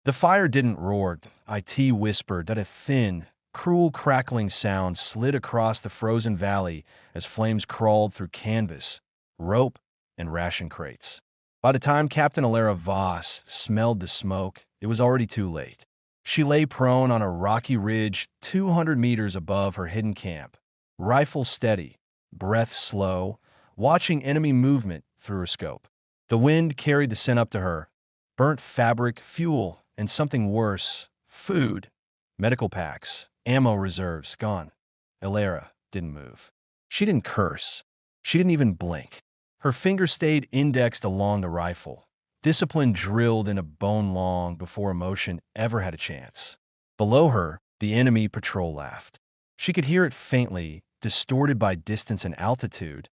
The fire didn't roar. It whispered that a thin, cruel crackling sound slid across the frozen valley as flames crawled through canvas, rope, and ration crates. By the time Captain Alara Voss smelled the smoke, it was already too late. She lay prone on a rocky ridge 200 meters above her hidden camp, rifle steady, breath slow, watching enemy movement through her scope. The wind carried the scent up to her, burnt fabric, fuel, and something worse, food. Medical packs, ammo reserves, gone. Alara didn't move. She didn't curse. She didn't even blink. Her finger stayed indexed along the rifle, discipline drilled into bone long before emotion ever had a chance. Below her, the enemy patrol laughed. She could hear it faintly, distorted by distance and altitude,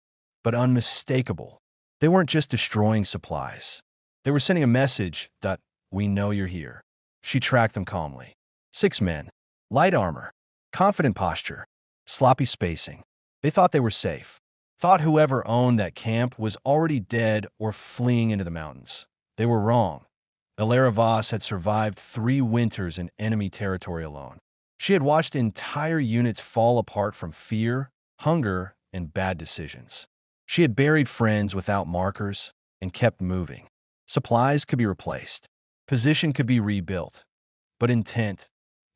but unmistakable. They weren't just destroying supplies. They were sending a message that, "We know you're here." She tracked them calmly. 6 men, light armor, confident posture, sloppy spacing. They thought they were safe. Thought whoever owned that camp was already dead or fleeing into the mountains. They were wrong. Alara Voss had survived 3 winters in enemy territory alone. She had watched entire units fall apart from fear, hunger, and bad decisions. She had buried friends without markers and kept moving. Supplies could be replaced. Position could be rebuilt. But intent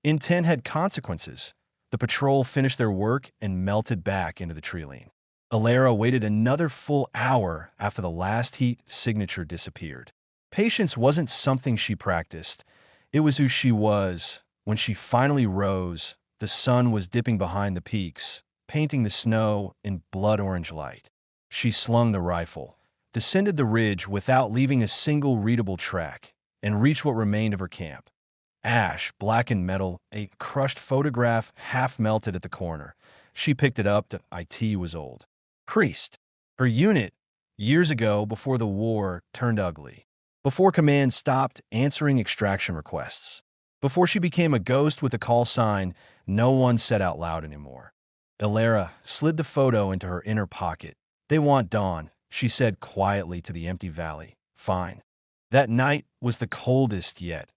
had consequences. The patrol finished their work and melted back into the treeline. Alara waited another full hour after the last heat signature disappeared. Patience wasn't something she practiced. It was who she was. When she finally rose, the sun was dipping behind the peaks, painting the snow in blood-orange light. She slung the rifle, descended the ridge without leaving a single readable track, and reached what remained of her camp. Ash, blackened metal, a crushed photograph half melted at the corner. She picked it up. It was old. Creased. Her unit, years ago before the war, turned ugly. Before command stopped answering extraction requests. Before she became a ghost with a call sign no one said out loud anymore. Alara slid the photo into her inner pocket. "They want Dawn," she said quietly to the empty valley. "Fine." That night was the coldest yet.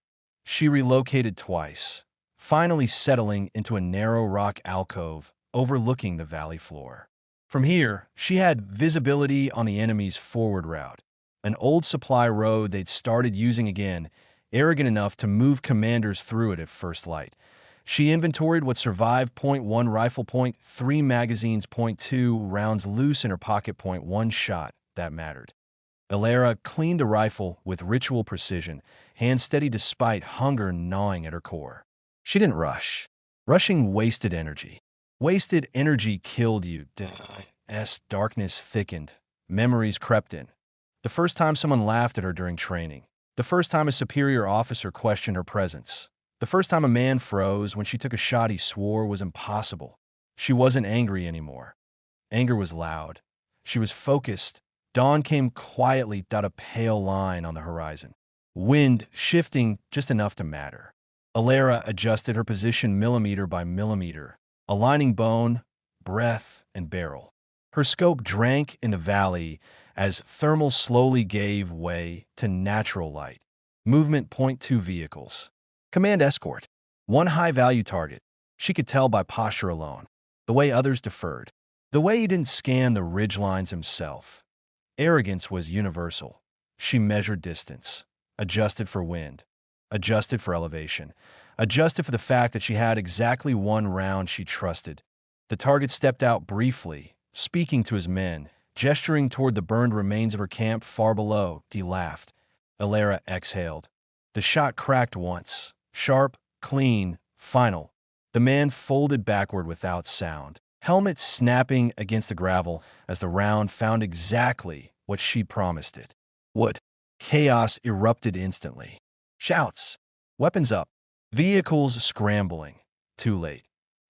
She relocated twice, finally settling into a narrow rock alcove overlooking the valley floor. From here, she had visibility on the enemy's forward route, an old supply road they'd started using again, arrogant enough to move commanders through it at first light. She inventoried what survived: .1 rifle, .3 magazines, .2 rounds loose in her pocket, .1 shot. That mattered. Alara cleaned the rifle with ritual precision, hand steady despite hunger gnawing at her core. She didn't rush. Rushing wasted energy. Wasted energy killed you. As darkness thickened, memories crept in. The first time someone laughed at her during training. The first time a superior officer questioned her presence. The first time a man froze when she took a shot he swore was impossible. She wasn't angry anymore. Anger was loud. She was focused. Dawn came quietly, a pale line on the horizon. Wind shifting just enough to matter. Alara adjusted her position millimeter by millimeter, aligning bone, breath, and barrel. Her scope drank in the valley as thermal slowly gave way to natural light. Movement: .2 vehicles. Command escort. 1 high-value target. She could tell by posture alone. The way others deferred. The way he didn't scan the ridgelines himself. Arrogance was universal. She measured distance, adjusted for wind, adjusted for elevation, adjusted for the fact that she had exactly 1 round she trusted. The target stepped out briefly, speaking to his men, gesturing toward the burned remains of her camp far below. He laughed. Alara exhaled. The shot cracked once. Sharp, clean, final. The man folded backward without sound, helmet snapping against the gravel as the round found exactly what she promised it would. Chaos erupted instantly. Shouts. Weapons up. Vehicles scrambling. Too late.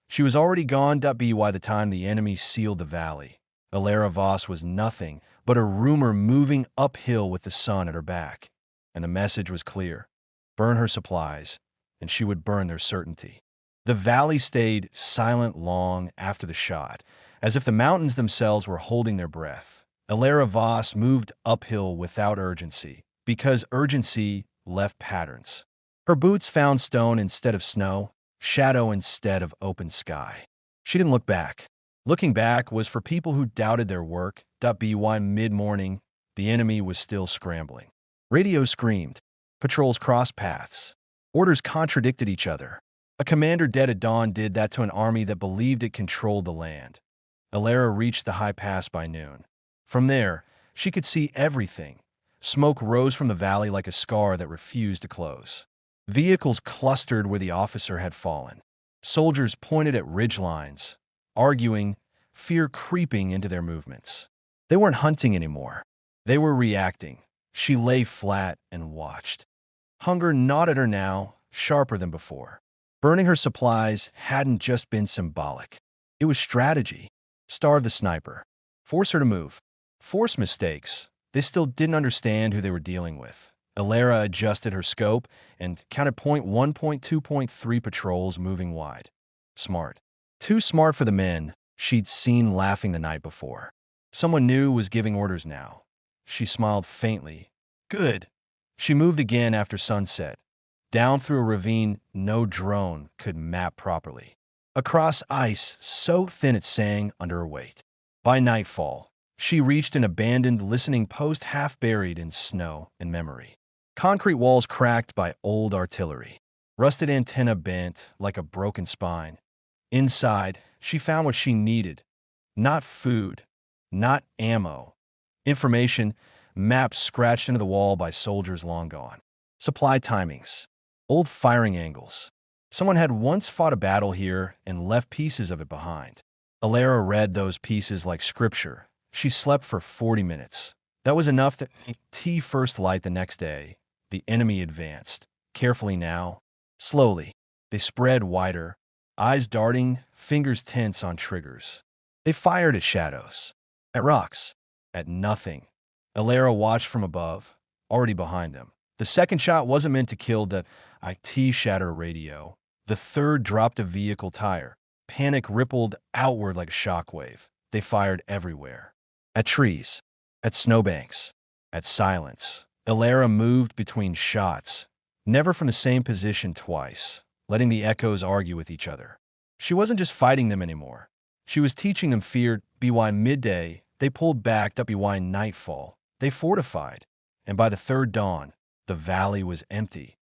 She was already gone. By the time the enemy sealed the valley, Alara Voss was nothing but a rumor moving uphill with the sun at her back. And the message was clear. Burn her supplies, and she would burn their certainty. The valley stayed silent long after the shot, as if the mountains themselves were holding their breath. Alara Voss moved uphill without urgency, because urgency left patterns. Her boots found stone instead of snow, shadow instead of open sky. She didn't look back. Looking back was for people who doubted their work. By mid-morning, the enemy was still scrambling. Radio screamed. Patrols crossed paths. Orders contradicted each other. A commander dead at dawn did that to an army that believed it controlled the land. Alara reached the high pass by noon. From there, she could see everything. Smoke rose from the valley like a scar that refused to close. Vehicles clustered where the officer had fallen. Soldiers pointed at ridgelines, arguing, fear creeping into their movements. They weren't hunting anymore. They were reacting. She lay flat and watched. Hunger gnawed at her now, sharper than before. Burning her supplies hadn't just been symbolic. It was strategy. Starve the sniper. Force her to move. Force mistakes. They still didn't understand who they were dealing with. Alara adjusted her scope and counted point 1, point 2, point 3 patrols moving wide. Smart. Too smart for the men she'd seen laughing the night before. Someone new was giving orders now. She smiled faintly. Good. She moved again after sunset. Down through a ravine no drone could map properly. Across ice so thin it sang under her weight. By nightfall, she reached an abandoned listening post half buried in snow and memory. Concrete walls cracked by old artillery. Rusted antenna bent like a broken spine. Inside, she found what she needed. Not food, not ammo. Information, maps scratched into the wall by soldiers long gone. Supply timings, old firing angles. Someone had once fought a battle here and left pieces of it behind. Alara read those pieces like scripture. She slept for 40 minutes. That was enough to T first light the next day. The enemy advanced. Carefully now. Slowly. They spread wider. Eyes darting, fingers tense on triggers. They fired at shadows. At rocks. At nothing. Alara watched from above, already behind them. The second shot wasn't meant to kill the IT shatter radio. The third dropped a vehicle tire. Panic rippled outward like a shockwave. They fired everywhere. At trees. At snowbanks. At silence. Alara moved between shots, never from the same position twice, letting the echoes argue with each other. She wasn't just fighting them anymore. She was teaching them fear. By midday, they pulled back. By nightfall, they fortified. And by the third dawn, the valley was empty.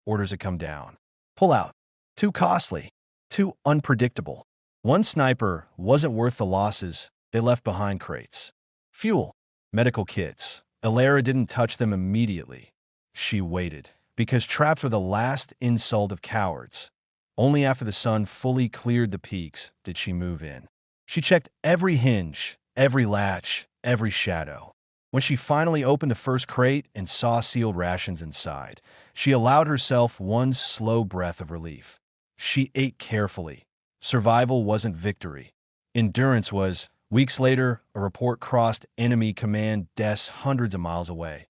Orders had come down. Pull out. Too costly. Too unpredictable. One sniper wasn't worth the losses. They left behind crates. Fuel. Medical kits. Alara didn't touch them immediately. She waited, because traps were the last insult of cowards. Only after the sun fully cleared the peaks did she move in. She checked every hinge, every latch, every shadow. When she finally opened the first crate and saw sealed rations inside, she allowed herself one slow breath of relief. She ate carefully. Survival wasn't victory. Endurance was. Weeks later, a report crossed enemy command desks hundreds of miles away.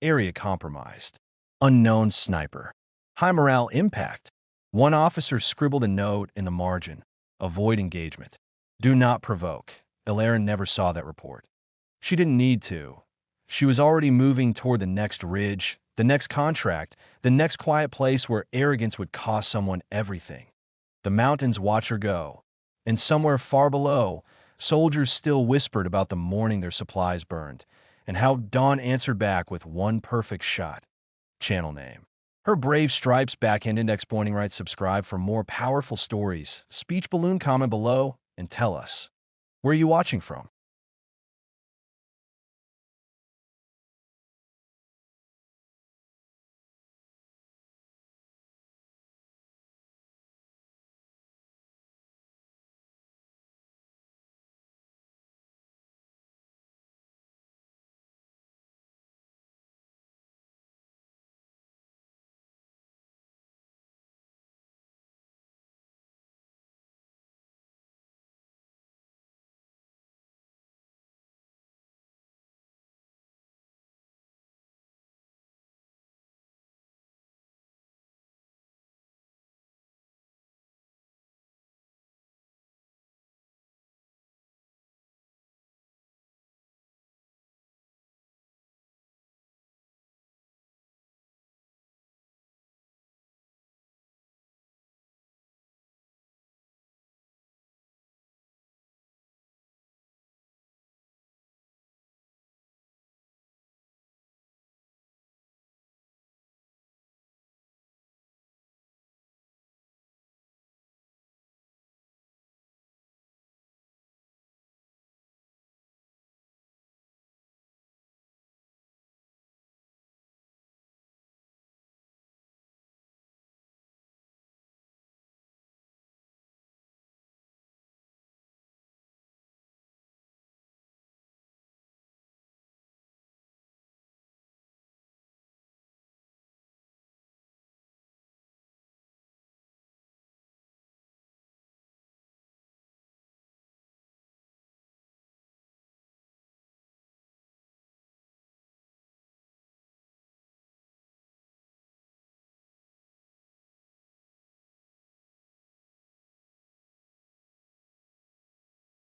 Area compromised. Unknown sniper. High morale impact. One officer scribbled a note in the margin. Avoid engagement. Do not provoke. Alara never saw that report. She didn't need to. She was already moving toward the next ridge, the next contract, the next quiet place where arrogance would cost someone everything. The mountains watch her go. And somewhere far below, soldiers still whispered about the morning their supplies burned, and how dawn answered back with one perfect shot. Channel name. Her brave stripes backhand index pointing right. Subscribe for more powerful stories. Speech balloon comment below and tell us. Where are you watching from?